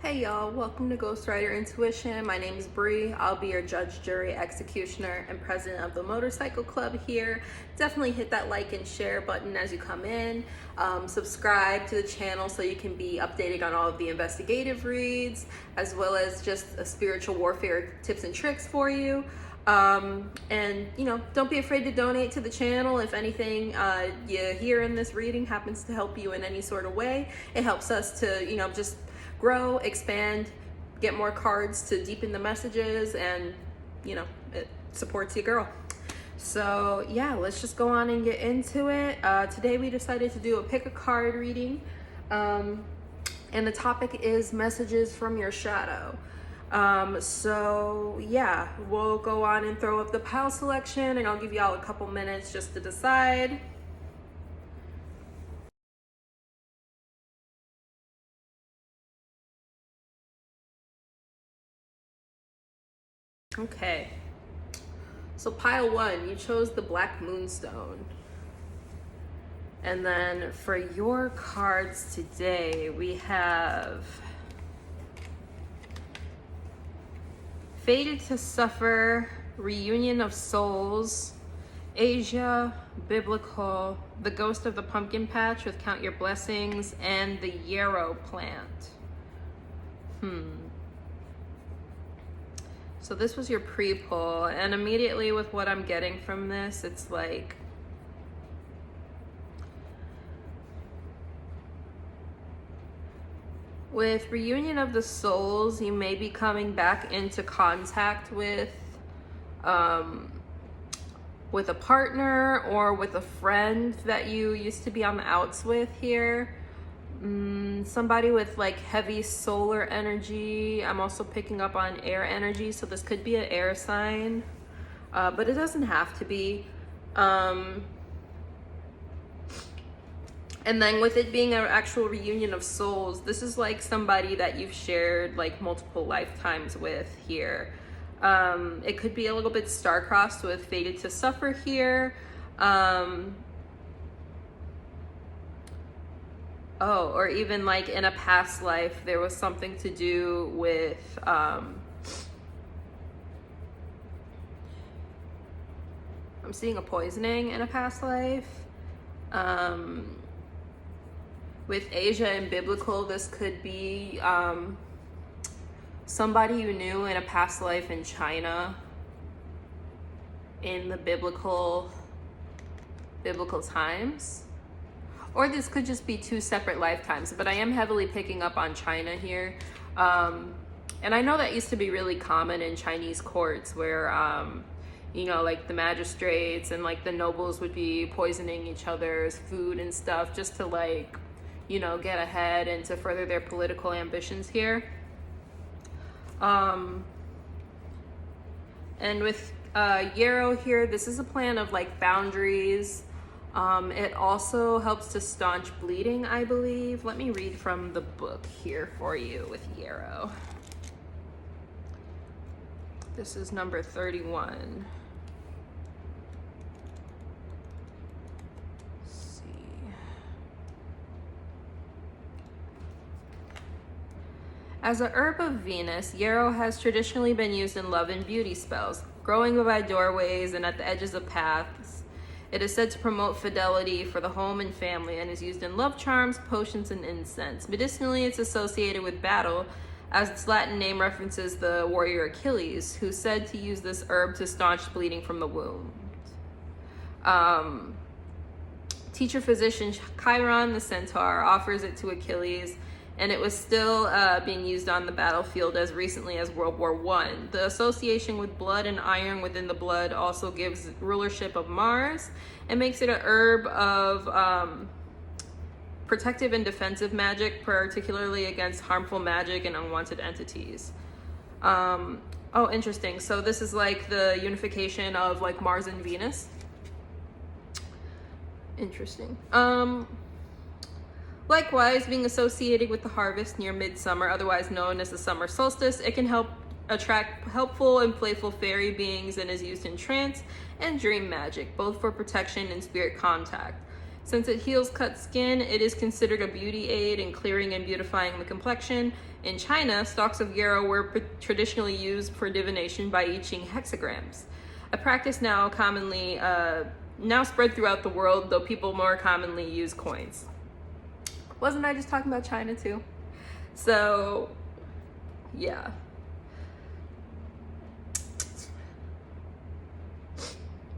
Hey y'all, welcome to Ghostwriter Intuition. My name is Bree. I'll be your judge, jury, executioner, and president of the motorcycle club here. Definitely hit that like and share button as you come in. Subscribe to the channel so you can be updated on all of the investigative reads, as well as just a spiritual warfare tips and tricks for you. And don't be afraid to donate to the channel if anything you hear in this reading happens to help you in any sort of way. It helps us to just grow, expand, get more cards to deepen the messages, and it supports your girl. So yeah, let's just go on and get into it. Today we decided to do a pick a card reading, and the topic is messages from your shadow. So yeah, we'll go on and throw up the pile selection, and I'll give y'all a couple minutes just to decide. Okay, so pile one, you chose the Black Moonstone. And then for your cards today, we have Fated to Suffer, Reunion of Souls, Asia, Biblical, The Ghost of the Pumpkin Patch with Count Your Blessings, and the Yarrow Plant. So this was your pre-pull, and immediately with what I'm getting from this, it's like with Reunion of the Souls, you may be coming back into contact with a partner or with a friend that you used to be on the outs with here. Somebody with like heavy solar energy. I'm also picking up on air energy, so this could be an air sign, but it doesn't have to be. And then with it being an actual reunion of souls, this is like somebody that you've shared like multiple lifetimes with here. It could be a little bit star-crossed with Fated to Suffer here. Or even like in a past life, there was something to do with, I'm seeing a poisoning in a past life. With Asia and Biblical, this could be somebody you knew in a past life in China in the biblical times. Or this could just be two separate lifetimes, but I am heavily picking up on China here. And I know that used to be really common in Chinese courts where, like the magistrates and like the nobles would be poisoning each other's food and stuff just to like, get ahead and to further their political ambitions here. And with Yarrow here, this is a plan of like boundaries. It also helps to staunch bleeding, I believe. Let me read from the book here for you with Yarrow. This is number 31. Let's see. As a herb of Venus, yarrow has traditionally been used in love and beauty spells, growing by doorways and at the edges of paths. It is said to promote fidelity for the home and family and is used in love charms, potions, and incense. Medicinally, it's associated with battle, as its Latin name references the warrior Achilles, who's said to use this herb to staunch bleeding from the wound. Teacher physician Chiron, the centaur, offers it to Achilles, and it was still being used on the battlefield as recently as World War I. The association with blood and iron within the blood also gives rulership of Mars and makes it a herb of protective and defensive magic, particularly against harmful magic and unwanted entities. Oh, interesting. So this is like the unification of like Mars and Venus. Interesting. Likewise, being associated with the harvest near midsummer, otherwise known as the summer solstice, it can help attract helpful and playful fairy beings and is used in trance and dream magic, both for protection and spirit contact. Since it heals cut skin, it is considered a beauty aid in clearing and beautifying the complexion. In China, stalks of yarrow were traditionally used for divination by I Ching hexagrams, a practice now spread throughout the world, though people more commonly use coins. Wasn't I just talking about China too? So, yeah.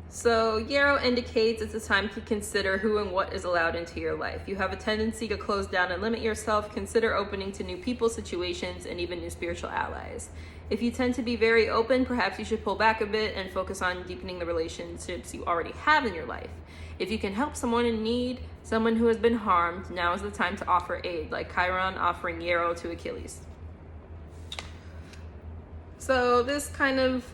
So yarrow indicates it's a time to consider who and what is allowed into your life. You have a tendency to close down and limit yourself. Consider opening to new people, situations, and even new spiritual allies. If you tend to be very open, perhaps you should pull back a bit and focus on deepening the relationships you already have in your life. If you can help someone in need, someone who has been harmed, now is the time to offer aid, like Chiron offering yarrow to Achilles. So this kind of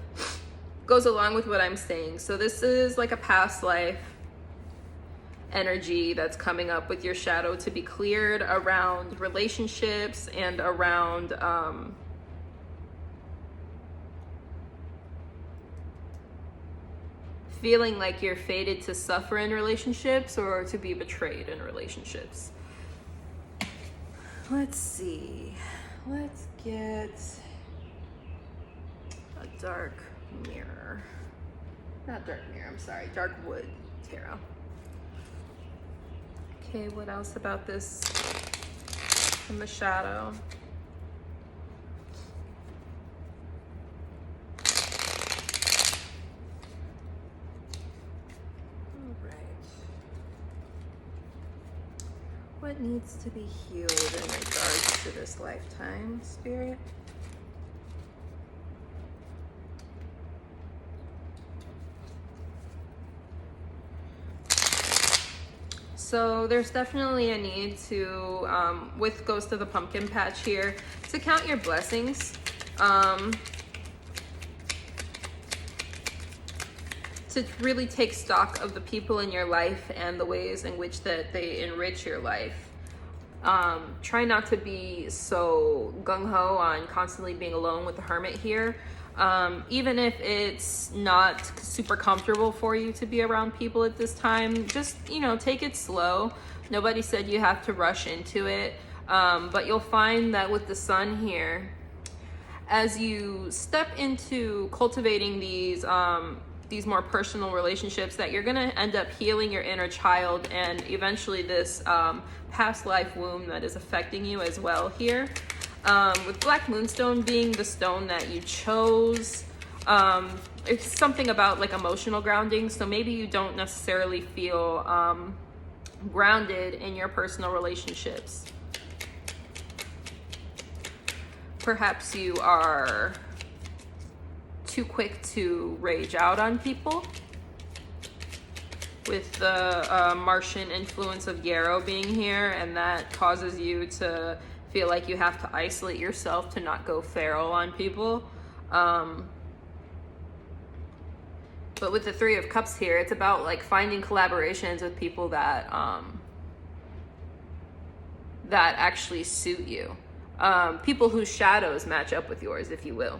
goes along with what I'm saying. So this is like a past life energy that's coming up with your shadow to be cleared around relationships and around feeling like you're fated to suffer in relationships or to be betrayed in relationships. Let's see. Let's get a dark mirror. Not dark mirror, I'm sorry. Dark wood tarot. Okay, what else about this from the shadow? What needs to be healed in regards to this lifetime, Spirit? So there's definitely a need to, with Ghost of the Pumpkin Patch here, to count your blessings. To really take stock of the people in your life and the ways in which that they enrich your life. Try not to be so gung-ho on constantly being alone with the Hermit here. Even if it's not super comfortable for you to be around people at this time, just, take it slow. Nobody said you have to rush into it. But you'll find that with the Sun here, as you step into cultivating these more personal relationships, that you're gonna end up healing your inner child and eventually this past life womb that is affecting you as well here. With Black Moonstone being the stone that you chose, it's something about like emotional grounding. So maybe you don't necessarily feel grounded in your personal relationships. Perhaps you are too quick to rage out on people, with the Martian influence of yarrow being here, and that causes you to feel like you have to isolate yourself to not go feral on people. But with the Three of Cups here, it's about like finding collaborations with people that that actually suit you. People whose shadows match up with yours, if you will.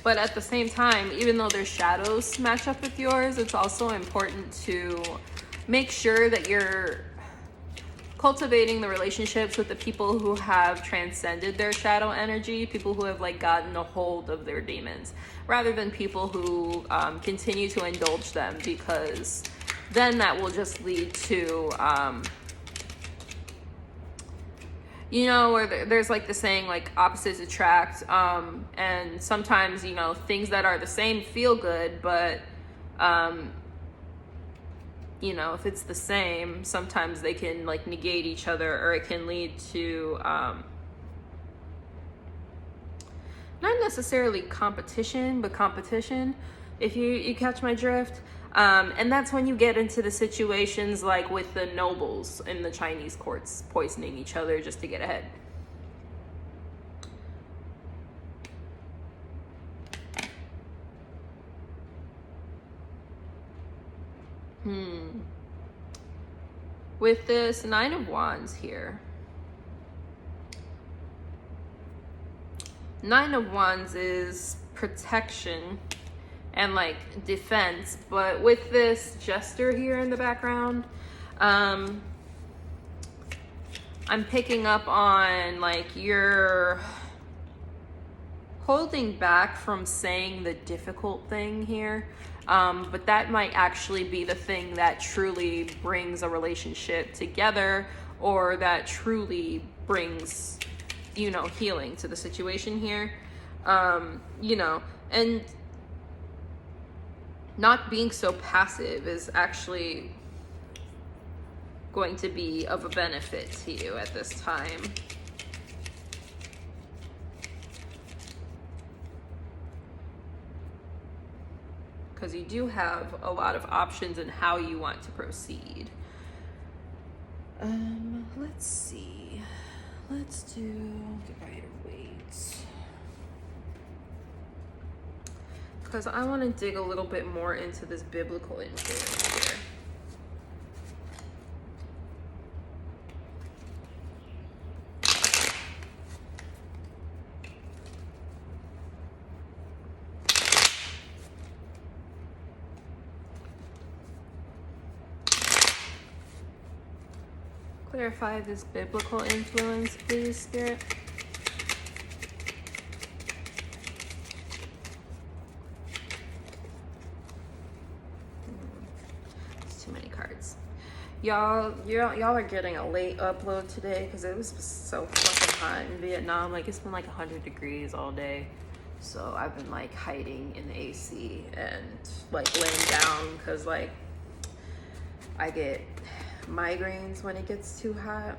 But at the same time, even though their shadows match up with yours, it's also important to make sure that you're cultivating the relationships with the people who have transcended their shadow energy, people who have like gotten a hold of their demons, rather than people who continue to indulge them, because then that will just lead to where there's like the saying, like opposites attract, and sometimes, things that are the same feel good, but, if it's the same, sometimes they can like negate each other, or it can lead to, not necessarily competition, but competition, if you catch my drift. And that's when you get into the situations like with the nobles in the Chinese courts poisoning each other just to get ahead. With this Nine of Wands here, Nine of Wands is protection and like defense, but with this jester here in the background, I'm picking up on like you're holding back from saying the difficult thing here, but that might actually be the thing that truly brings a relationship together, or that truly brings, you know, healing to the situation here. You know, and not being so passive is actually going to be of a benefit to you at this time. Because you do have a lot of options in how you want to proceed. Let's see. Let's do divider weights. Because I want to dig a little bit more into this biblical influence here. Clarify this biblical influence, please, Spirit. It's too many cards. Y'all are getting a late upload today because it was so fucking hot in Vietnam. Like, it's been like 100 degrees all day. So I've been like hiding in the AC and like laying down because like I get migraines when it gets too hot.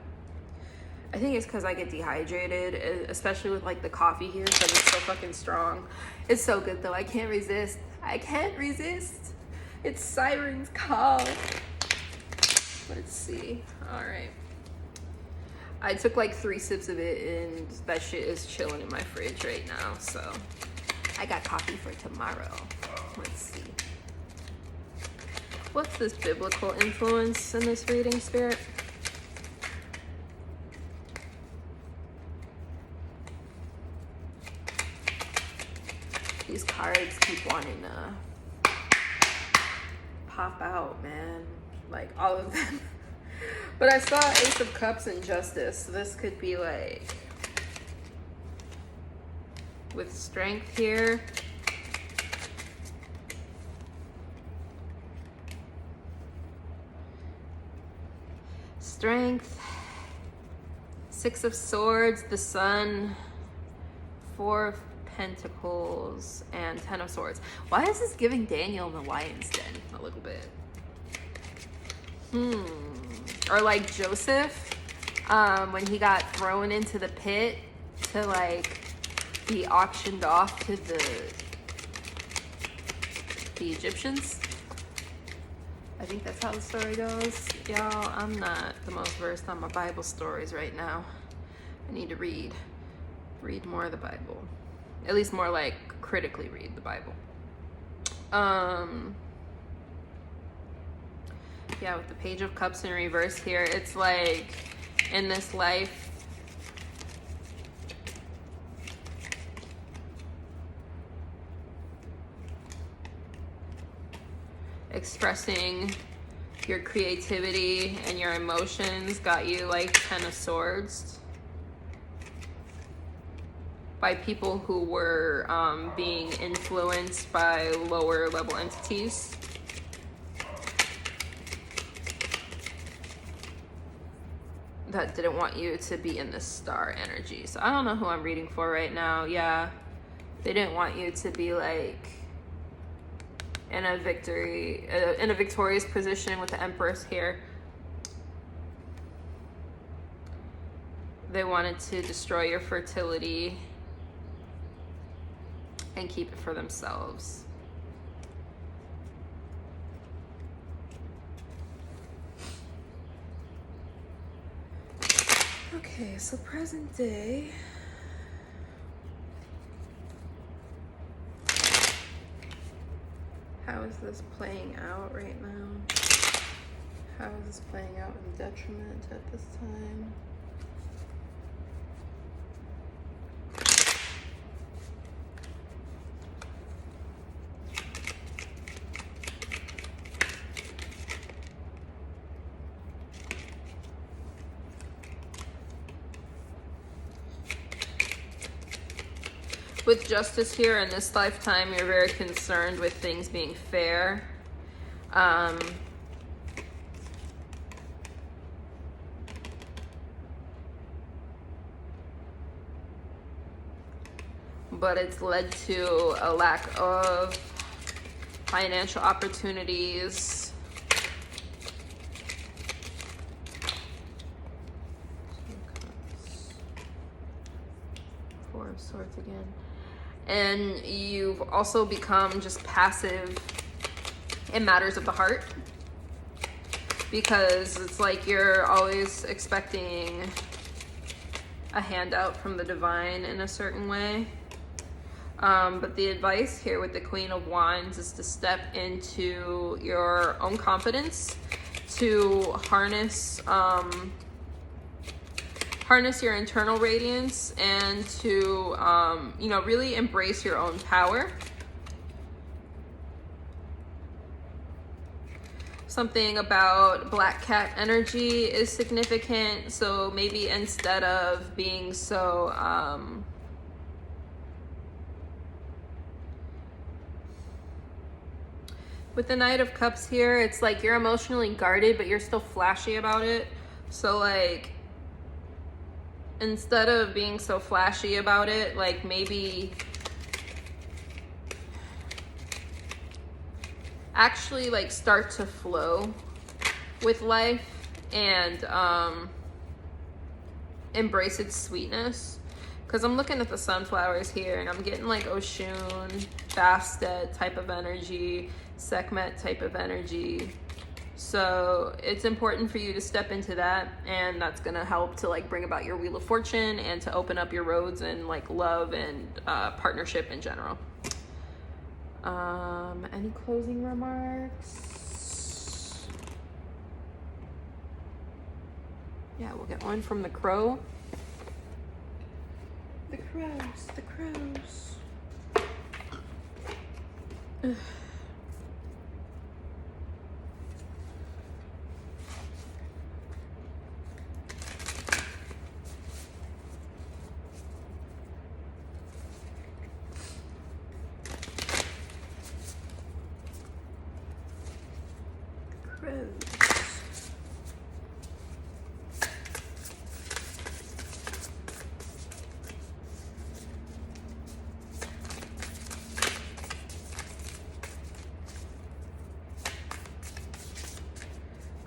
I think it's because I get dehydrated, especially with like the coffee here because it's so fucking strong. It's so good though. I can't resist. I can't resist. It's Siren's Call. Let's see. All right. I took like 3 sips of it and that shit is chilling in my fridge right now. So I got coffee for tomorrow. Let's see. What's this biblical influence in this reading, Spirit? These cards keep wanting to pop out, man. Like, all of them. But I saw Ace of Cups and Justice. So this could be like with strength here. Strength, 6 of Swords, the Sun, 4 of Pentacles, and 10 of Swords. Why is this giving Daniel the Lion's Den a little bit? Or like Joseph, when he got thrown into the pit to like be auctioned off to the Egyptians. I think that's how the story goes. Y'all, I'm not the most versed on my Bible stories right now. I need to read more of the Bible. At least more like critically read the Bible. Yeah, with the Page of Cups in reverse here, it's like in this life, expressing your creativity and your emotions got you like 10 of Swords by people who were being influenced by lower level entities. That didn't want you to be in this star energy. So I don't know who I'm reading for right now. Yeah, they didn't want you to be like in a victorious position with the Empress here. They wanted to destroy your fertility and keep it for themselves. Okay, so present day. How is this playing out right now? How is this playing out in detriment at this time? With justice here in this lifetime, you're very concerned with things being fair. But it's led to a lack of financial opportunities. Four of Swords again. And you've also become just passive in matters of the heart, because it's like you're always expecting a handout from the divine in a certain way. But the advice here with the Queen of Wands is to step into your own confidence, to harness your internal radiance, and to, you know, really embrace your own power. Something about Black Cat energy is significant. So maybe instead of being so, with the Knight of Cups here, it's like you're emotionally guarded, but you're still flashy about it. So like, instead of being so flashy about it, like maybe actually like start to flow with life and embrace its sweetness. Because I'm looking at the sunflowers here and I'm getting like Oshun, Bastet type of energy, Sekhmet type of energy. So it's important for you to step into that, and that's gonna help to like bring about your Wheel of Fortune and to open up your roads and like love and partnership in general. Any closing remarks? Yeah, we'll get one from the Crow. The crows, the crows. Ugh.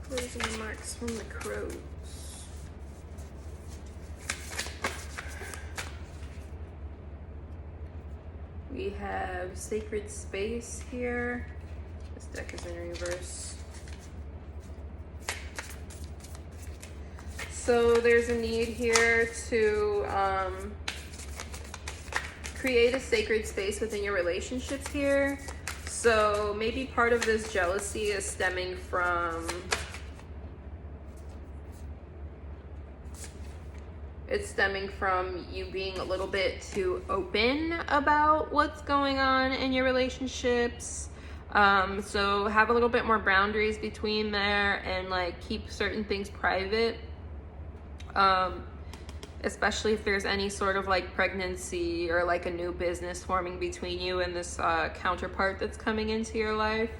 Closing remarks from the crows. We have Sacred Space here. This deck is in reverse. So there's a need here to create a sacred space within your relationships here. So maybe part of this jealousy is stemming from you being a little bit too open about what's going on in your relationships. So have a little bit more boundaries between there and like keep certain things private. Especially if there's any sort of like pregnancy or like a new business forming between you and this counterpart that's coming into your life.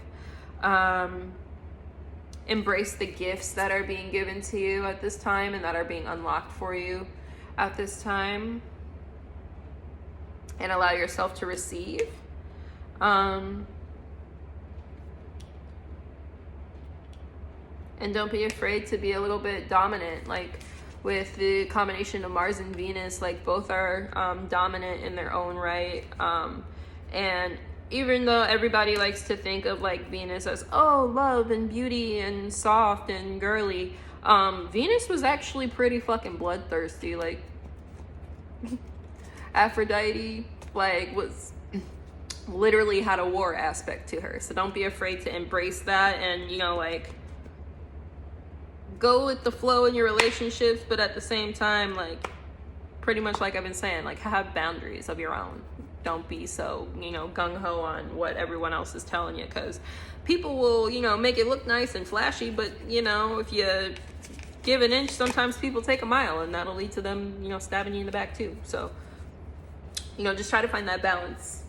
Embrace the gifts that are being given to you at this time and that are being unlocked for you at this time, and allow yourself to receive. And don't be afraid to be a little bit dominant. Like with the combination of Mars and Venus, like both are dominant in their own right. And even though everybody likes to think of like Venus as, oh, love and beauty and soft and girly, Venus was actually pretty fucking bloodthirsty. Like Aphrodite like was literally had a war aspect to her. So don't be afraid to embrace that and, you know, like go with the flow in your relationships, but at the same time, like pretty much like I've been saying, like have boundaries of your own. Don't be so, you know, gung-ho on what everyone else is telling you, because people will, you know, make it look nice and flashy, but, you know, if you give an inch, sometimes people take a mile, and that'll lead to them, you know, stabbing you in the back too. So, You know, just try to find that balance.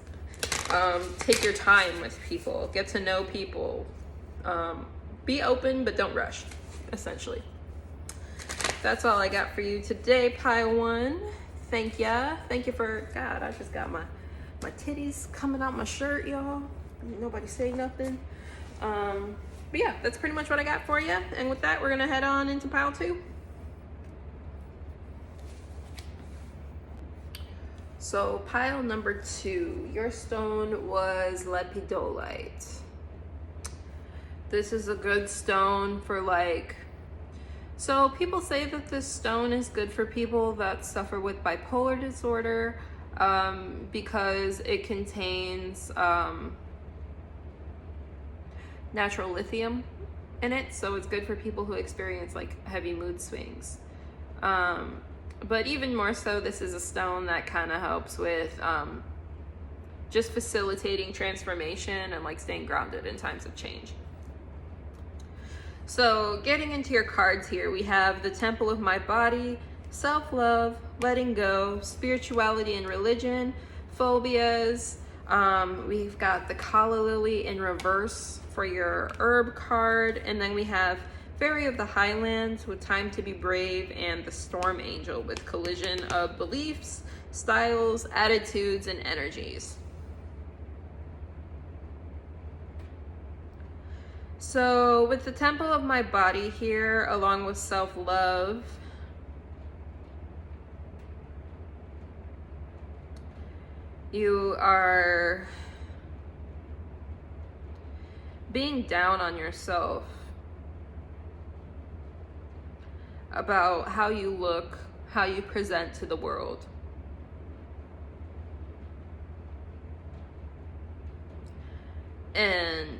Take your time with people, get to know people. Be open, but don't rush, essentially. That's all I got for you today, Pile 1. Thank ya. Thank you for, God, I just got my titties coming out my shirt, y'all. Nobody say nothing. But yeah, that's pretty much what I got for you. And with that, we're gonna head on into Pile 2. So pile number 2, your stone was lepidolite. This is a good stone for like, so people say that this stone is good for people that suffer with bipolar disorder, because it contains natural lithium in it. So it's good for people who experience like heavy mood swings. But even more so, this is a stone that kind of helps with just facilitating transformation and like staying grounded in times of change. So getting into your cards here, we have the Temple of My Body, self-love, letting go, spirituality and religion, phobias. We've got the Kala Lily in reverse for your herb card. And then we have Fairy of the Highlands with Time to Be Brave, and the Storm Angel with collision of beliefs, styles, attitudes, and energies. So with the Temple of My Body here, along with self-love, you are being down on yourself about how you look, how you present to the world. And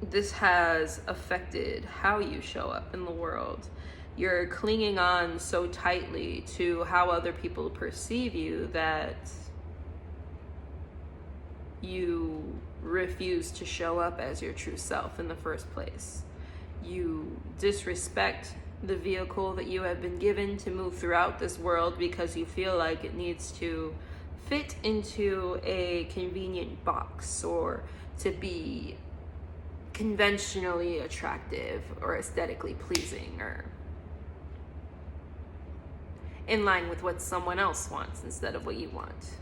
this has affected how you show up in the world. You're clinging on so tightly to how other people perceive you that you refuse to show up as your true self in the first place. You disrespect the vehicle that you have been given to move throughout this world because you feel like it needs to fit into a convenient box or to be conventionally attractive or aesthetically pleasing or in line with what someone else wants instead of what you want.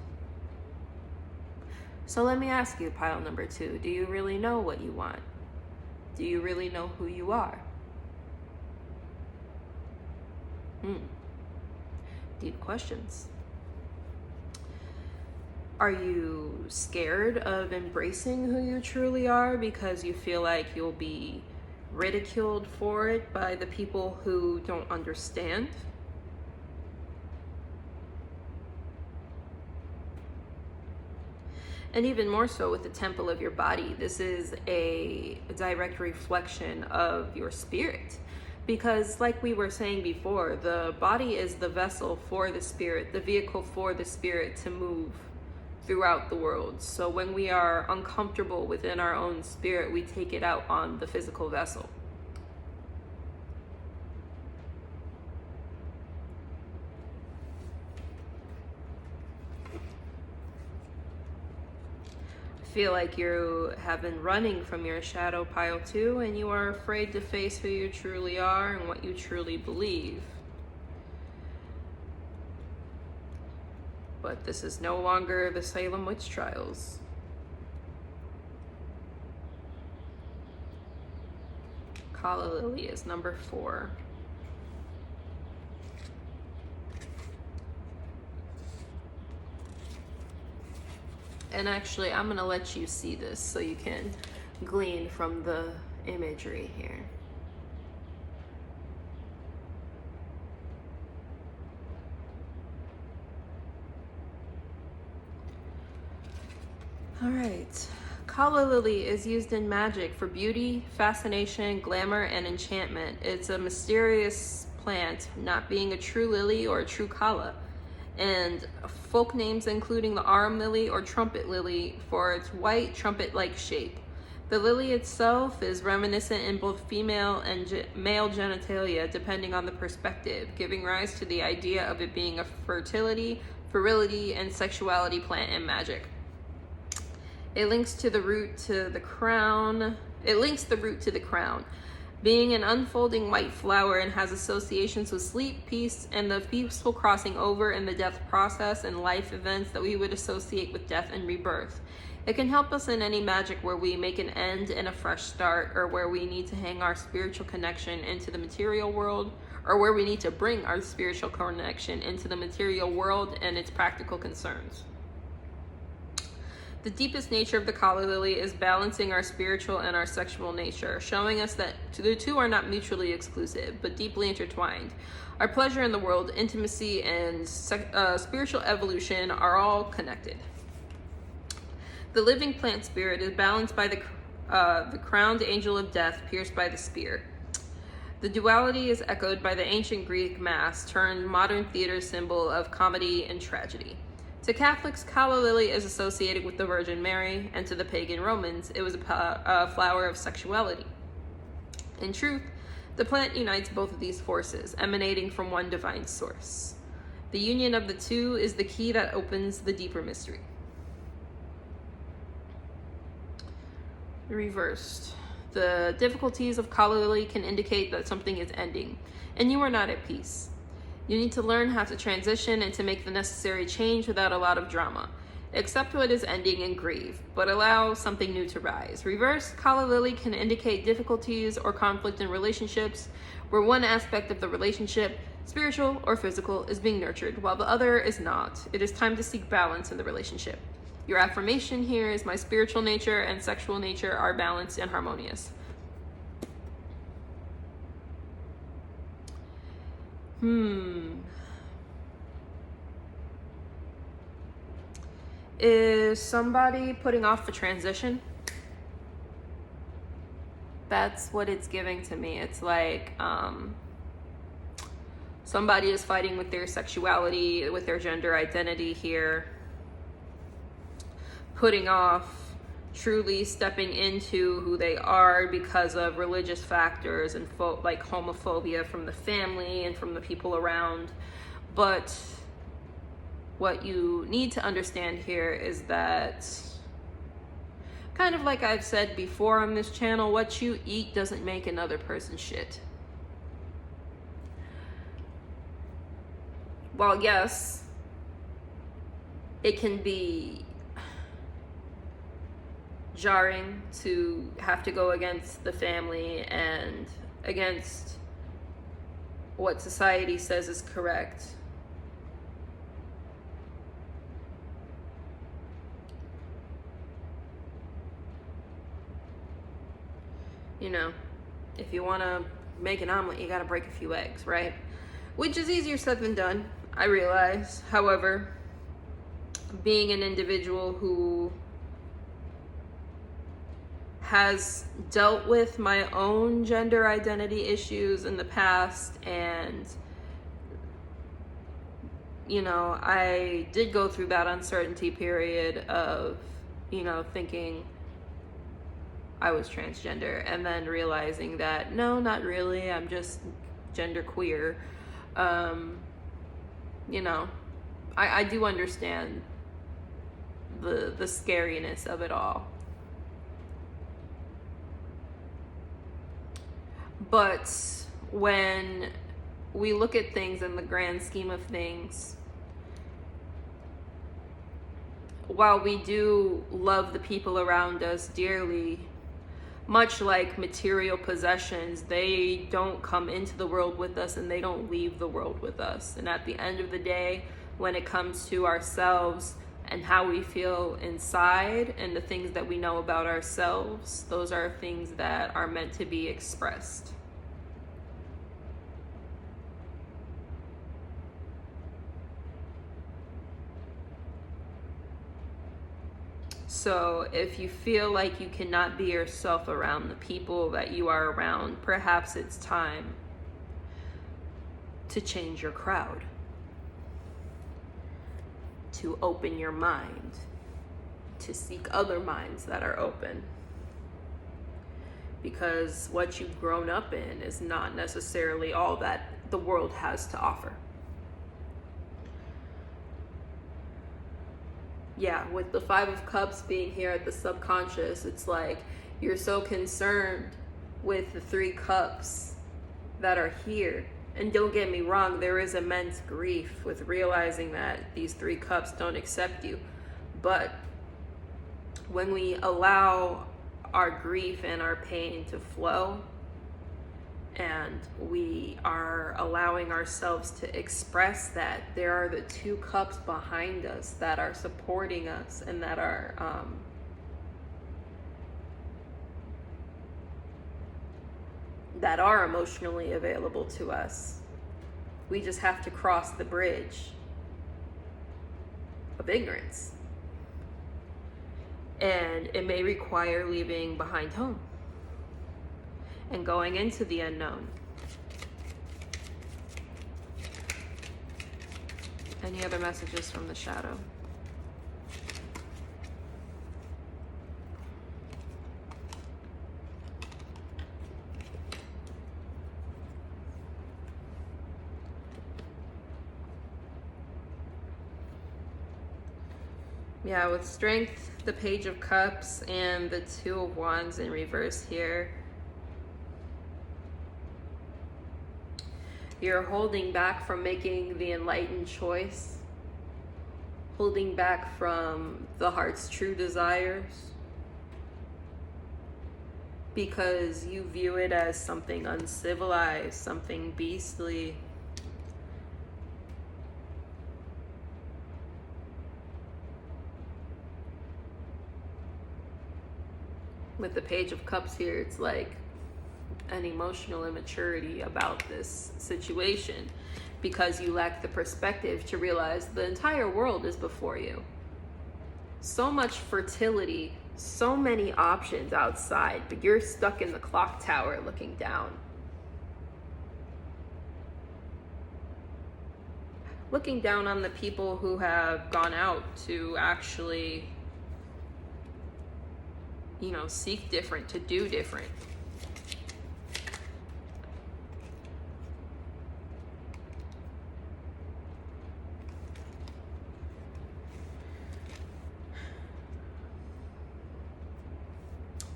So let me ask you, pile number 2, do you really know what you want? Do you really know who you are? Deep questions. Are you scared of embracing who you truly are because you feel like you'll be ridiculed for it by the people who don't understand? And even more so with the temple of your body, this is a direct reflection of your spirit. Because like we were saying before, the body is the vessel for the spirit, the vehicle for the spirit to move throughout the world. So when we are uncomfortable within our own spirit, we take it out on the physical vessel. Feel like you have been running from your shadow, pile 2, and you are afraid to face who you truly are and what you truly believe. But this is no longer the Salem witch trials. Kala Lily is number 4. And actually, I'm gonna let you see this so you can glean from the imagery here. All right. Kala Lily is used in magic for beauty, fascination, glamour, and enchantment. It's a mysterious plant, not being a true lily or a true kala. And folk names including the arum lily or trumpet lily for its white trumpet-like shape. The lily itself is reminiscent in both female and male genitalia depending on the perspective, giving rise to the idea of it being a fertility, virility, and sexuality, plant, and magic. It links the root to the crown. Being an unfolding white flower, and has associations with sleep, peace, and the peaceful crossing over in the death process and life events that we would associate with death and rebirth. It can help us in any magic where we make an end and a fresh start, or where we need to hang our spiritual connection into the material world, or where we need to bring our spiritual connection into the material world and its practical concerns. The deepest nature of the kala lily is balancing our spiritual and our sexual nature, showing us that the two are not mutually exclusive, but deeply intertwined. Our pleasure in the world, intimacy, and spiritual evolution are all connected. The living plant spirit is balanced by the crowned angel of death pierced by the spear. The duality is echoed by the ancient Greek mass, turned modern theater symbol of comedy and tragedy. To Catholics, kala lily is associated with the Virgin Mary, and to the pagan Romans, it was a flower of sexuality. In truth, the plant unites both of these forces, emanating from one divine source. The union of the two is the key that opens the deeper mystery. Reversed. The difficulties of kala lily can indicate that something is ending, and you are not at peace. You need to learn how to transition and to make the necessary change without a lot of drama. Accept what is ending and grieve, but allow something new to rise. Reversed, kala lily can indicate difficulties or conflict in relationships, where one aspect of the relationship, spiritual or physical, is being nurtured, while the other is not. It is time to seek balance in the relationship. Your affirmation here is: my spiritual nature and sexual nature are balanced and harmonious. Is somebody putting off a transition? That's what it's giving to me. It's like somebody is fighting with their sexuality, with their gender identity here, putting off truly stepping into who they are because of religious factors and like homophobia from the family and from the people around. But what you need to understand here is that, kind of like I've said before on this channel, what you eat doesn't make another person shit. While yes, it can be jarring to have to go against the family and against what society says is correct. You know, if you want to make an omelet, you got to break a few eggs, right? Which is easier said than done, I realize. However, being an individual who has dealt with my own gender identity issues in the past, and you know, I did go through that uncertainty period of, you know, thinking I was transgender and then realizing that no, not really, I'm just genderqueer. You know, I do understand the scariness of it all. But when we look at things in the grand scheme of things, while we do love the people around us dearly, much like material possessions, they don't come into the world with us and they don't leave the world with us. And at the end of the day, when it comes to ourselves and how we feel inside and the things that we know about ourselves, those are things that are meant to be expressed. So if you feel like you cannot be yourself around the people that you are around, perhaps it's time to change your crowd, to open your mind, to seek other minds that are open. Because what you've grown up in is not necessarily all that the world has to offer. yeah, with the Five of Cups being here at the subconscious, it's like you're so concerned with the Three Cups that are here. And don't get me wrong, there is immense grief with realizing that these Three Cups don't accept you. But when we allow our grief and our pain to flow, and we are allowing ourselves to express that, there are the two cups behind us that are supporting us and that are emotionally available to us. We just have to cross the bridge of ignorance. And it may require leaving behind home and going into the unknown. Any other messages from the shadow? Yeah, with Strength, the Page of Cups, and the Two of Wands in reverse here, you're holding back from making the enlightened choice, holding back from the heart's true desires, because you view it as something uncivilized, something beastly. With the Page of Cups here, it's like an emotional immaturity about this situation, because you lack the perspective to realize the entire world is before you. So much fertility, so many options outside, but you're stuck in the clock tower looking down. Looking down on the people who have gone out to actually, seek different, to do different.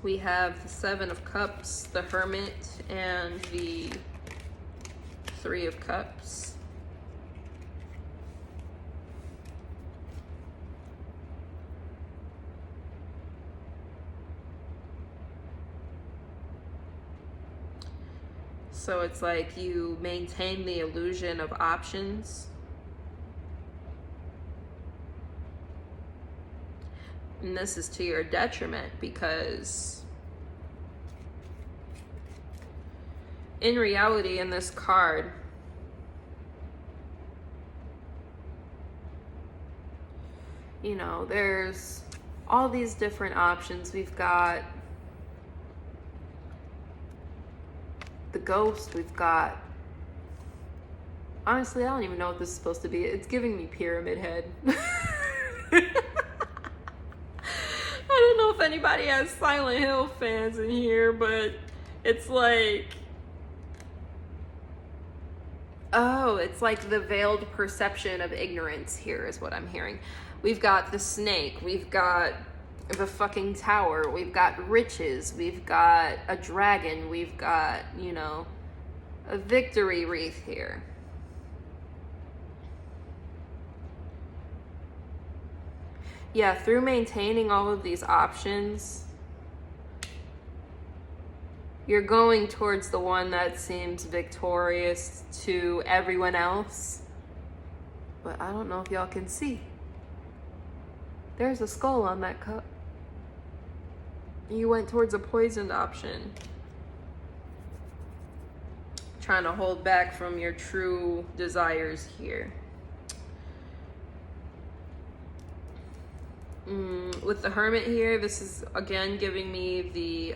We have the Seven of Cups, the Hermit, and the Three of Cups. So it's like you maintain the illusion of options. And this is to your detriment, because in reality, in this card, there's all these different options. We've got the Ghost, we've got, honestly, I don't even know what this is supposed to be. It's giving me Pyramid Head. I don't know if anybody has Silent Hill fans in here, but it's like, it's like the veiled perception of ignorance here is what I'm hearing. We've got the Snake, we've got the fucking Tower, we've got riches, we've got a dragon, we've got, a victory wreath here. Yeah, through maintaining all of these options, you're going towards the one that seems victorious to everyone else. But I don't know if y'all can see. There's a skull on that cup. You went towards a poisoned option. Trying to hold back from your true desires here. With the Hermit here, this is again giving me the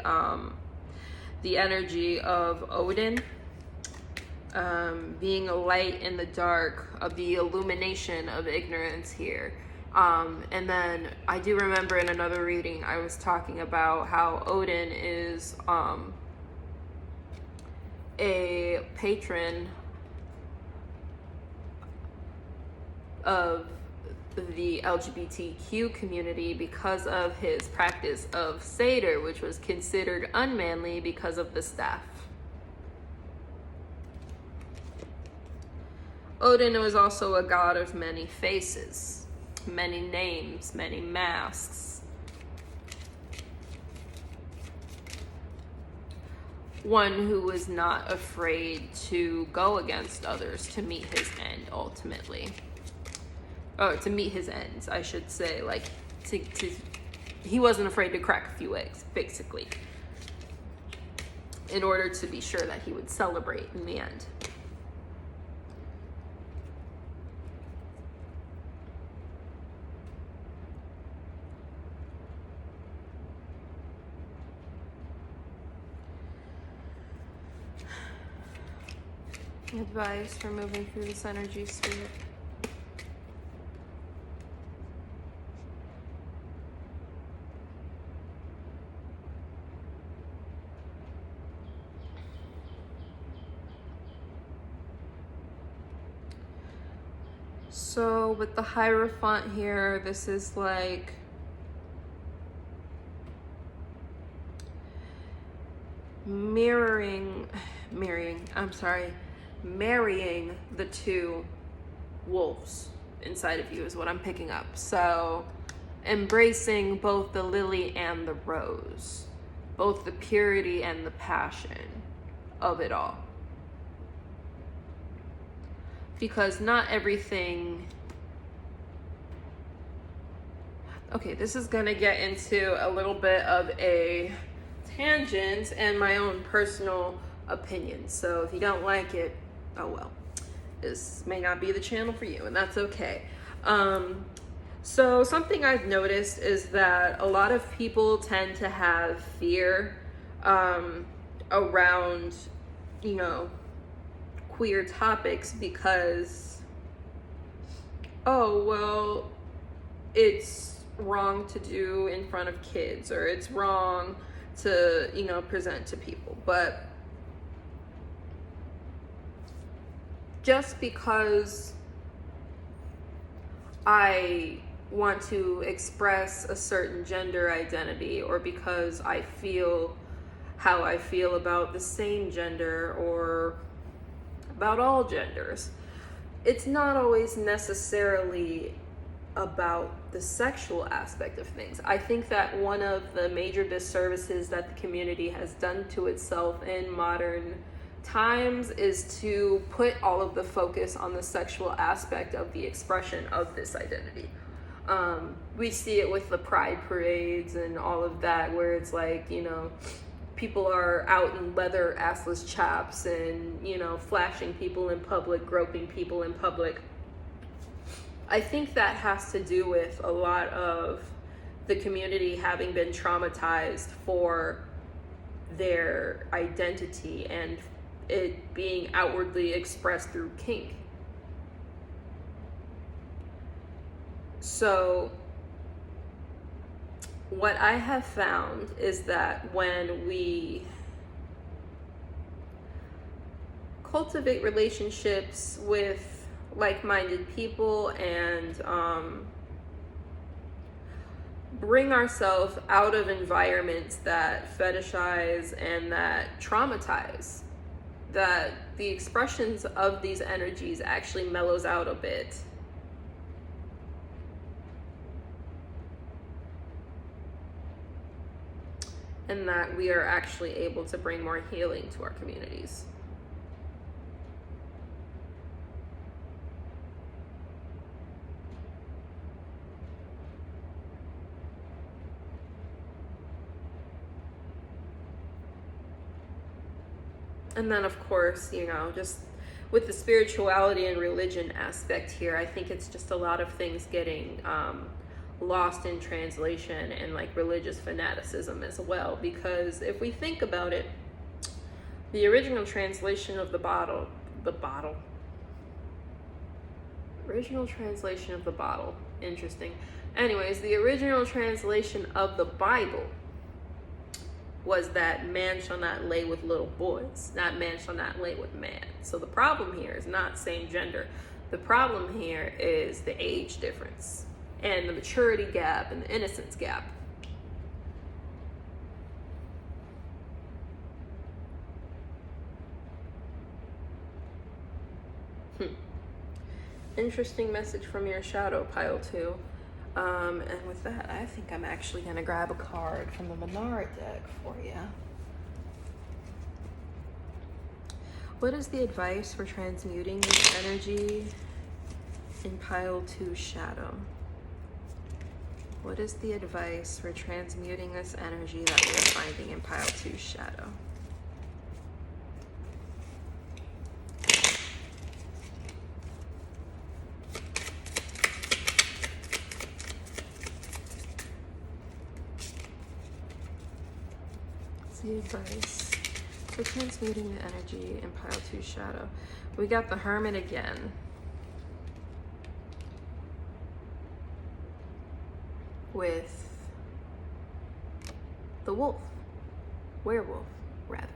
energy of Odin, being a light in the dark, of the illumination of ignorance here. And then I do remember in another reading I was talking about how Odin is a patron of the LGBTQ community because of his practice of Seder, which was considered unmanly because of the staff. Odin was also a god of many faces, many names, many masks. One who was not afraid to go against others to meet his end ultimately. Or to meet his ends, I should say. Like, he wasn't afraid to crack a few eggs, basically, in order to be sure that he would celebrate in the end. Advice for moving through this energy sphere. So with the Hierophant here, this is like marrying the two wolves inside of you is what I'm picking up. So embracing both the lily and the rose, both the purity and the passion of it all. Because not everything... Okay, this is gonna get into a little bit of a tangent and my own personal opinion. So if you don't like it, oh well. This may not be the channel for you, and that's okay. So something I've noticed is that a lot of people tend to have fear around, you know, queer topics because, oh, well, it's wrong to do in front of kids, or it's wrong to, you know, present to people. But just because I want to express a certain gender identity, or because I feel how I feel about the same gender or about all genders, it's not always necessarily about the sexual aspect of things. I think that one of the major disservices that the community has done to itself in modern times is to put all of the focus on the sexual aspect of the expression of this identity. We see it with the pride parades and all of that, where it's like, you know, people are out in leather assless chaps and, you know, flashing people in public, groping people in public. I think that has to do with a lot of the community having been traumatized for their identity and it being outwardly expressed through kink. So what I have found is that when we cultivate relationships with like-minded people and bring ourselves out of environments that fetishize and that traumatize, that the expressions of these energies actually mellows out a bit. And that we are actually able to bring more healing to our communities. And then, of course, you know, just with the spirituality and religion aspect here, I think it's just a lot of things getting lost in translation and like religious fanaticism as well. Because if we think about it, the original translation of interesting. Anyways, the original translation of the Bible was that man shall not lay with little boys, not man shall not lay with man. So the problem here is not same gender. The problem here is the age difference and the maturity gap and the innocence gap. Interesting message from your shadow, pile 2. And with that, I think I'm actually going to grab a card from the Menard deck for you. What is the advice for transmuting this energy in pile 2 shadow? What is the advice for transmuting this energy that we are finding in pile 2 shadow? The advice for transmuting the energy in pile 2 shadow. We got the Hermit again. With the wolf. Werewolf, rather.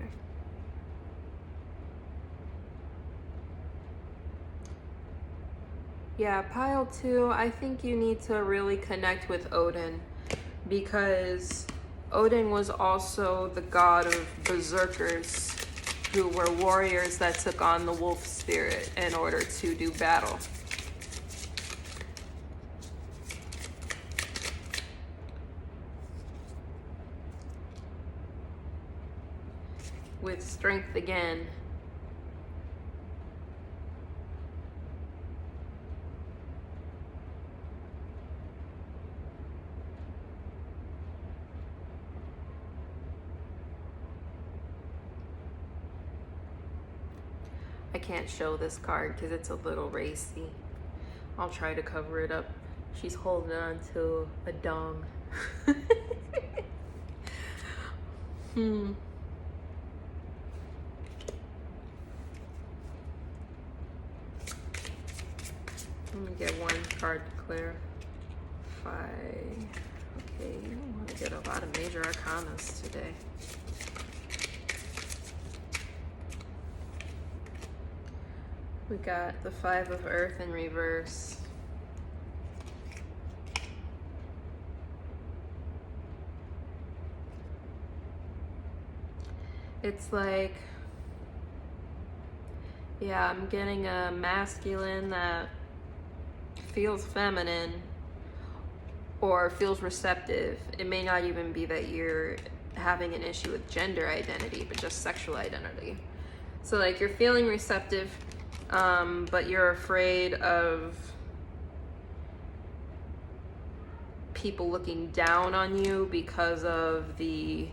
Yeah, pile 2, I think you need to really connect with Odin, because Odin was also the god of berserkers, who were warriors that took on the wolf spirit in order to do battle. With strength again. I can't show this card because it's a little racy. I'll try to cover it up. She's holding on to a dong. Let me get one card to clarify. Okay, I want to get a lot of major arcanas today. We got the 5 of Earth in reverse. It's like, yeah, I'm getting a masculine that feels feminine or feels receptive. It may not even be that you're having an issue with gender identity, but just sexual identity. So like you're feeling receptive, but you're afraid of people looking down on you because of the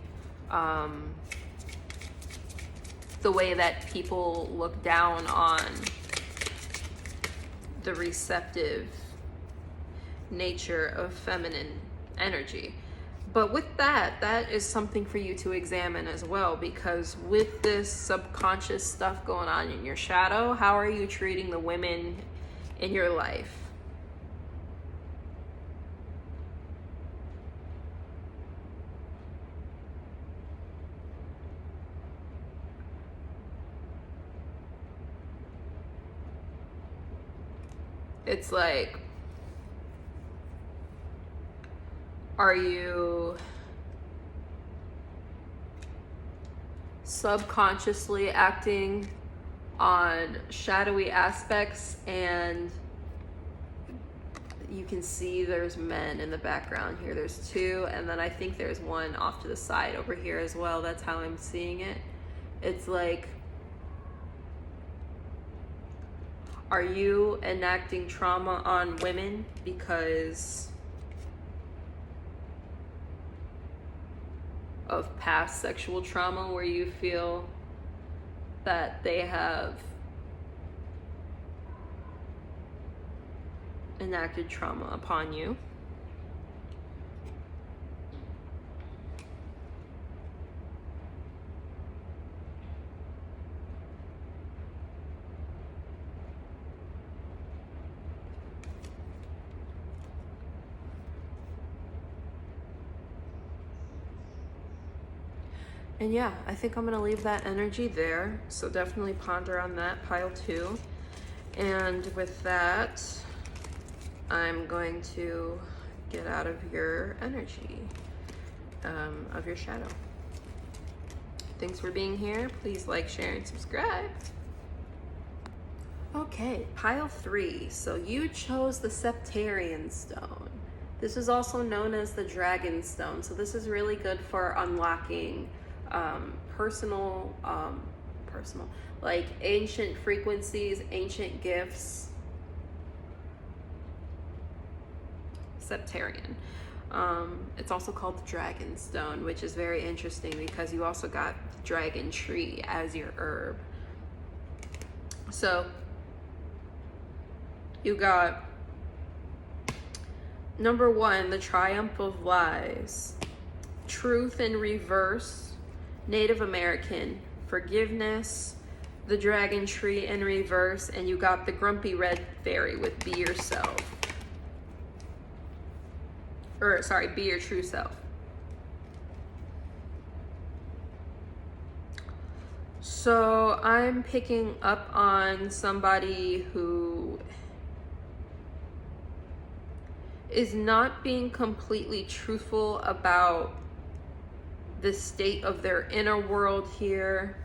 way that people look down on the receptive nature of feminine energy. But with that, that is something for you to examine as well, because with this subconscious stuff going on in your shadow, how are you treating the women in your life? It's like, are you subconsciously acting on shadowy aspects, and you can see there's men in the background here. There's 2, and then I think there's one off to the side over here as well. That's how I'm seeing it. It's like, are you enacting trauma on women because of past sexual trauma, where you feel that they have enacted trauma upon you? And yeah, I think I'm going to leave that energy there. So definitely ponder on that, pile 2. And with that, I'm going to get out of your energy, of your shadow. Thanks for being here. Please like, share, and subscribe. Okay, pile 3. So you chose the Septarian stone. This is also known as the Dragon Stone. So this is really good for unlocking personal, like ancient frequencies, ancient gifts. Septarian. It's also called the Dragon Stone, which is very interesting because you also got the dragon tree as your herb. So you got number 1, the Triumph of Lies, Truth in Reverse, Native American, Forgiveness, the Dragon Tree in Reverse, and you got the Grumpy Red Fairy with Be Yourself. Or sorry, Be Your True Self. So I'm picking up on somebody who is not being completely truthful about the state of their inner world here.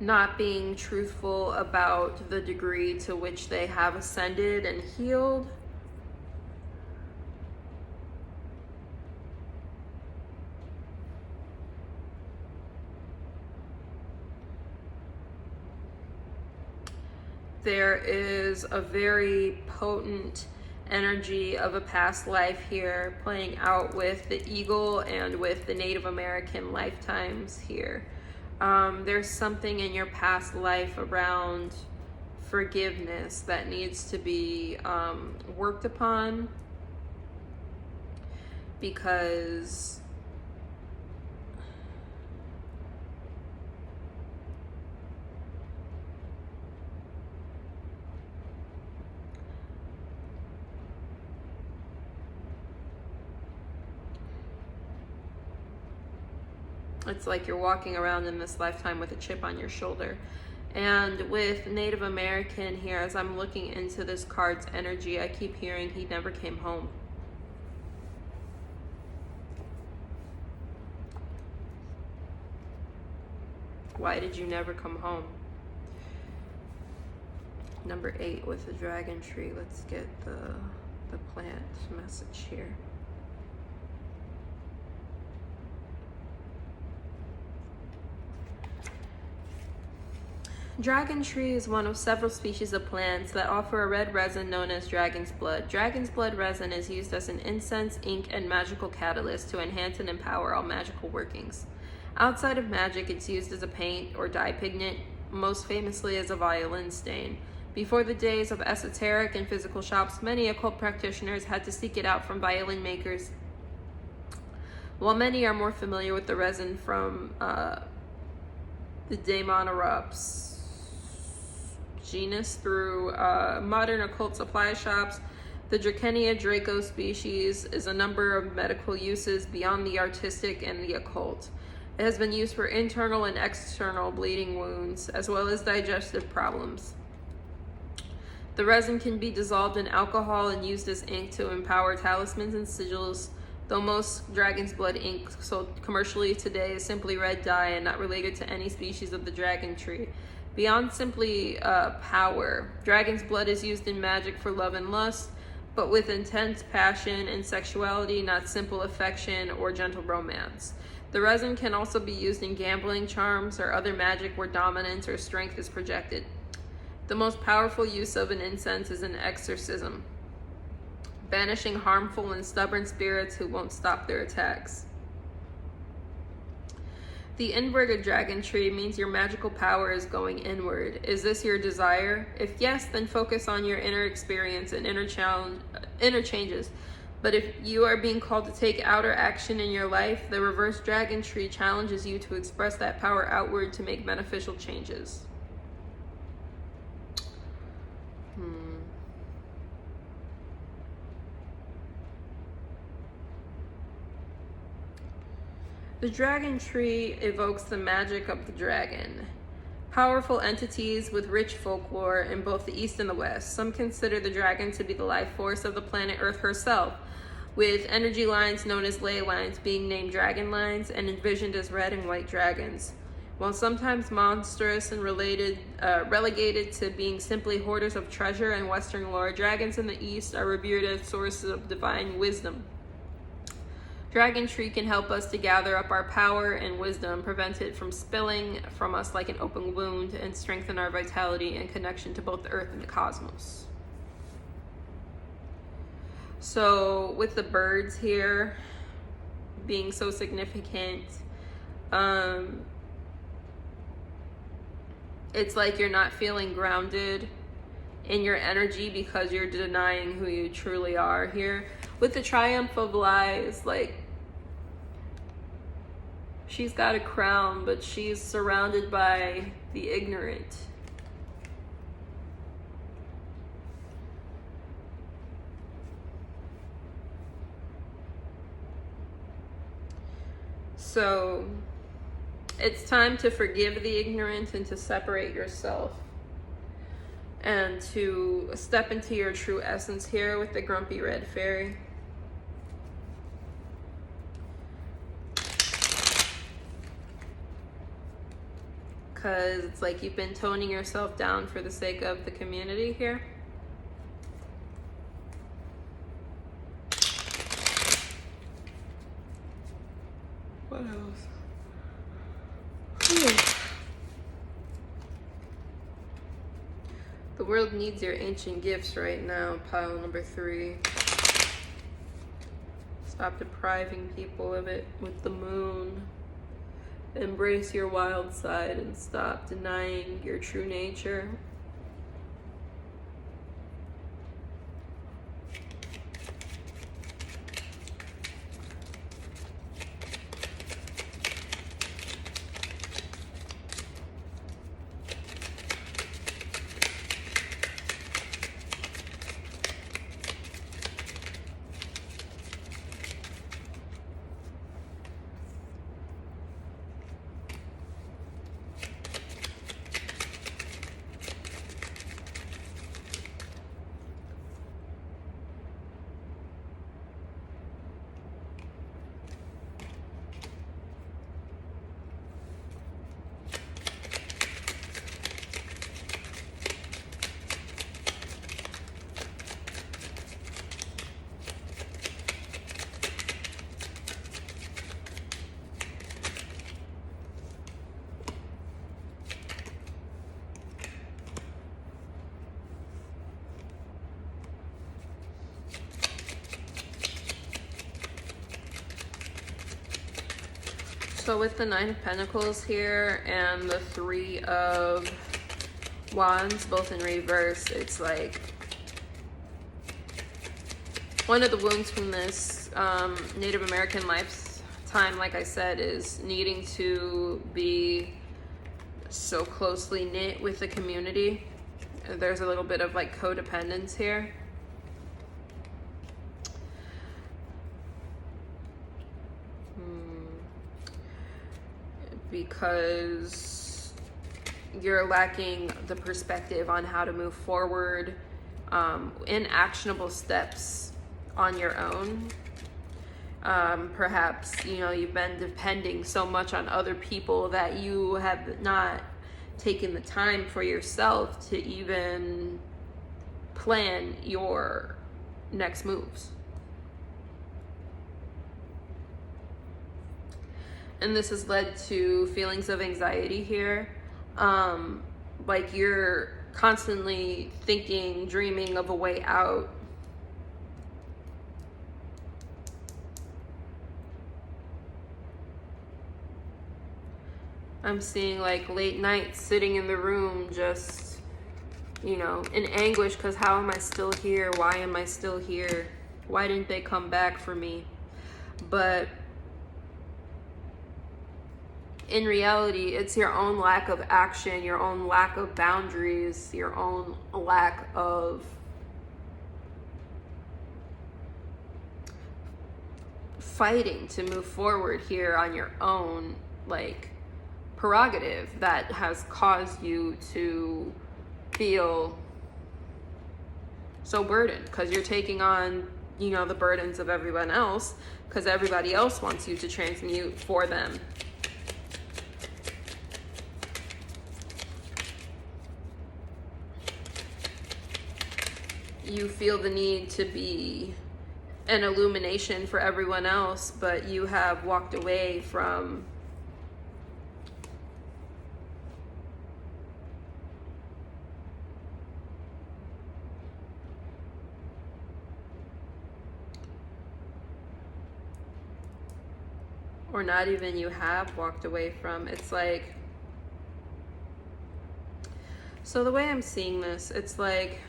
Not being truthful about the degree to which they have ascended and healed. There is a very potent energy of a past life here playing out with the eagle and with the Native American lifetimes here. There's something in your past life around forgiveness that needs to be worked upon, because it's like you're walking around in this lifetime with a chip on your shoulder. And with Native American here, as I'm looking into this card's energy, I keep hearing he never came home. Why did you never come home? Number 8 with the dragon tree. Let's get the plant message here. Dragon tree is one of several species of plants that offer a red resin known as dragon's blood. Dragon's blood resin is used as an incense, ink, and magical catalyst to enhance and empower all magical workings. Outside of magic, it's used as a paint or dye pigment, most famously as a violin stain. Before the days of esoteric and physical shops, many occult practitioners had to seek it out from violin makers. While many are more familiar with the resin from the Daemonops genus through modern occult supply shops, the Dracenia Draco species is a number of medical uses beyond the artistic and the occult. It has been used for internal and external bleeding wounds, as well as digestive problems. The resin can be dissolved in alcohol and used as ink to empower talismans and sigils, though most dragon's blood ink sold commercially today is simply red dye and not related to any species of the dragon tree. Beyond simply power, dragon's blood is used in magic for love and lust, but with intense passion and sexuality, not simple affection or gentle romance. The resin can also be used in gambling, charms, or other magic where dominance or strength is projected. The most powerful use of an incense is an exorcism, banishing harmful and stubborn spirits who won't stop their attacks. The inverted dragon tree means your magical power is going inward. Is this your desire? If yes, then focus on your inner experience and inner changes. But if you are being called to take outer action in your life, the reverse dragon tree challenges you to express that power outward to make beneficial changes. The dragon tree evokes the magic of the dragon. Powerful entities with rich folklore in both the East and the West. Some consider the dragon to be the life force of the planet Earth herself, with energy lines known as ley lines being named dragon lines and envisioned as red and white dragons. While sometimes monstrous and relegated to being simply hoarders of treasure in Western lore, dragons in the East are revered as sources of divine wisdom. Dragon tree can help us to gather up our power and wisdom, prevent it from spilling from us like an open wound, and strengthen our vitality and connection to both the earth and the cosmos. So with the birds here being so significant, it's like you're not feeling grounded in your energy because you're denying who you truly are here. With the triumph of lies, like, she's got a crown, but she's surrounded by the ignorant. So it's time to forgive the ignorant and to separate yourself and to step into your true essence here with the grumpy red fairy. Because it's like you've been toning yourself down for the sake of the community here. What else? The world needs your ancient gifts right now, pile number 3. Stop depriving people of it with the moon. Embrace your wild side and stop denying your true nature. So with the 9 of Pentacles here and the 3 of Wands, both in reverse, it's like one of the wounds from this Native American lifetime, like I said, is needing to be so closely knit with the community. There's a little bit of like codependence here. Because you're lacking the perspective on how to move forward in actionable steps on your own. Perhaps, you know, you've been depending so much on other people that you have not taken the time for yourself to even plan your next moves. And this has led to feelings of anxiety here. Like you're constantly thinking, dreaming of a way out. I'm seeing like late nights sitting in the room just, you know, in anguish because how am I still here? Why am I still here? Why didn't they come back for me? But in reality, it's your own lack of action, your own lack of boundaries, your own lack of fighting to move forward here on your own. Like, prerogative that has caused you to feel so burdened, because you're taking on, you know, the burdens of everyone else, because everybody else wants you to transmute for them. You feel the need to be an illumination for everyone else, but you have walked away from or not even you have walked away from. It's like, so the way I'm seeing this, it's like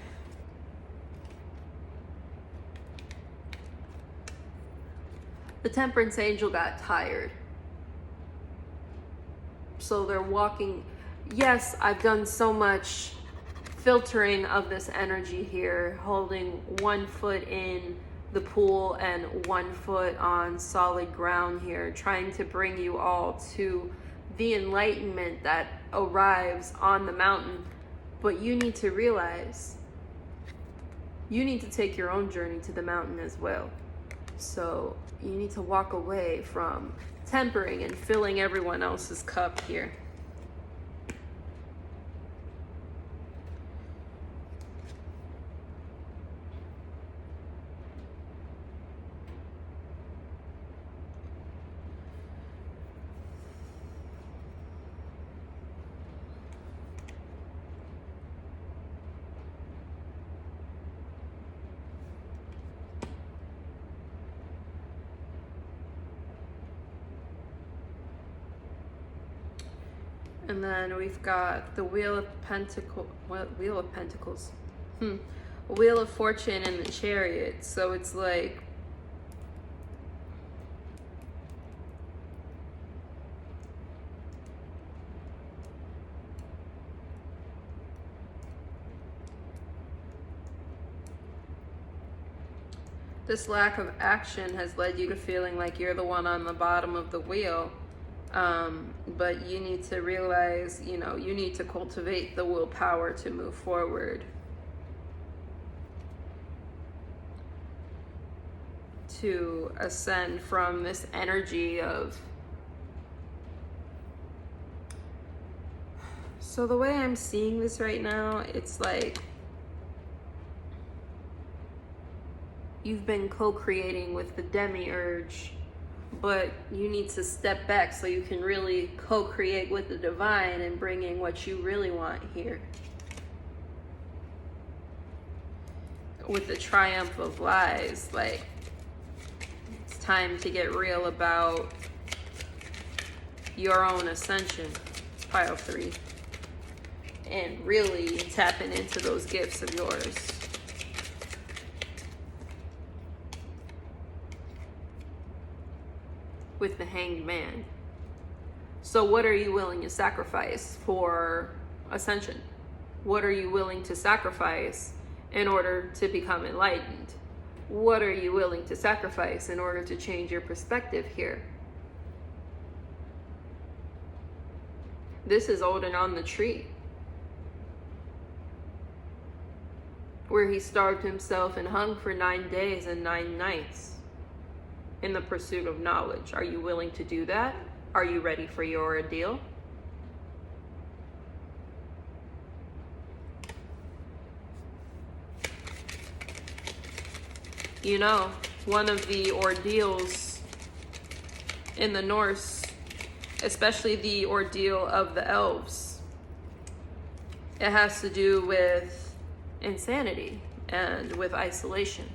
the Temperance Angel got tired. So they're walking. Yes, I've done so much filtering of this energy here, holding 1 foot in the pool and 1 foot on solid ground here, trying to bring you all to the enlightenment that arrives on the mountain. But you need to realize you need to take your own journey to the mountain as well. So you need to walk away from tempering and filling everyone else's cup here. And then we've got the Wheel of Pentacles. What? Wheel of Pentacles. Wheel of Fortune and the Chariot. So it's like this lack of action has led you to feeling like you're the one on the bottom of the wheel. But you need to realize, you know, you need to cultivate the willpower to move forward. To ascend from this energy of... So the way I'm seeing this right now, it's like you've been co-creating with the demiurge, but you need to step back so you can really co-create with the divine and bringing what you really want here. With the triumph of lies, like, it's time to get real about your own ascension, pile 3, and really tapping into those gifts of yours. With the Hanged Man. So what are you willing to sacrifice for ascension? What are you willing to sacrifice in order to become enlightened? What are you willing to sacrifice in order to change your perspective here? This is Odin on the tree, where he starved himself and hung for 9 days and 9 nights. In the pursuit of knowledge. Are you willing to do that? Are you ready for your ordeal? You know, one of the ordeals in the Norse, especially the ordeal of the elves, it has to do with insanity and with isolation.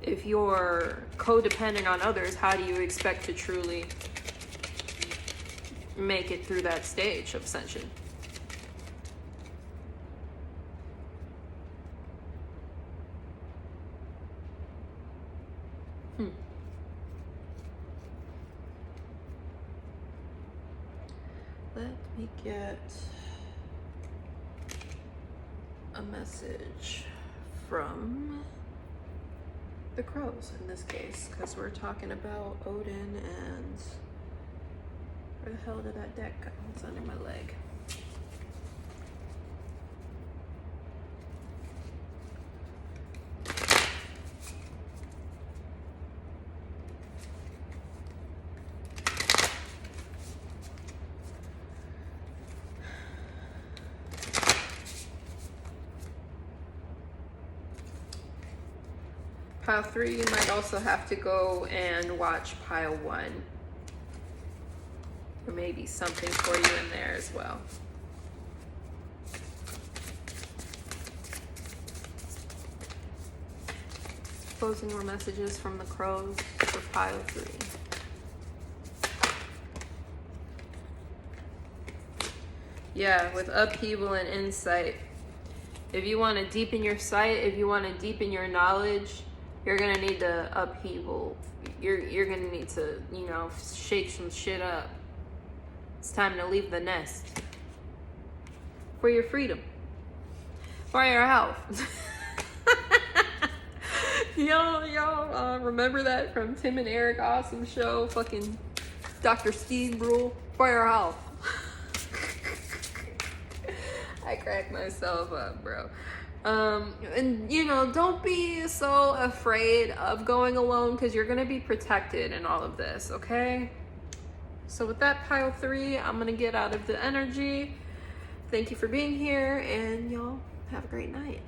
If you're codependent on others, how do you expect to truly make it through that stage of ascension? Let me get a message from the crows in this case, because we're talking about Odin and Where the hell did that deck go? It's under my leg. Pile 3, you might also have to go and watch pile 1. There may be something for you in there as well. Closing more messages from the crows for pile 3. Yeah, with upheaval and insight. If you want to deepen your sight, if you want to deepen your knowledge, you're gonna need to upheaval. You're gonna need to, you know, shake some shit up. It's time to leave the nest. For your freedom. For your health. Y'all remember that from Tim and Eric Awesome Show? Fucking Dr. Steve Brule. For your health. I crack myself up, bro. And you know, don't be so afraid of going alone, because you're gonna be protected in all of this, okay? So with that, pile 3, I'm gonna get out of the energy. Thank you for being here, and y'all have a great night.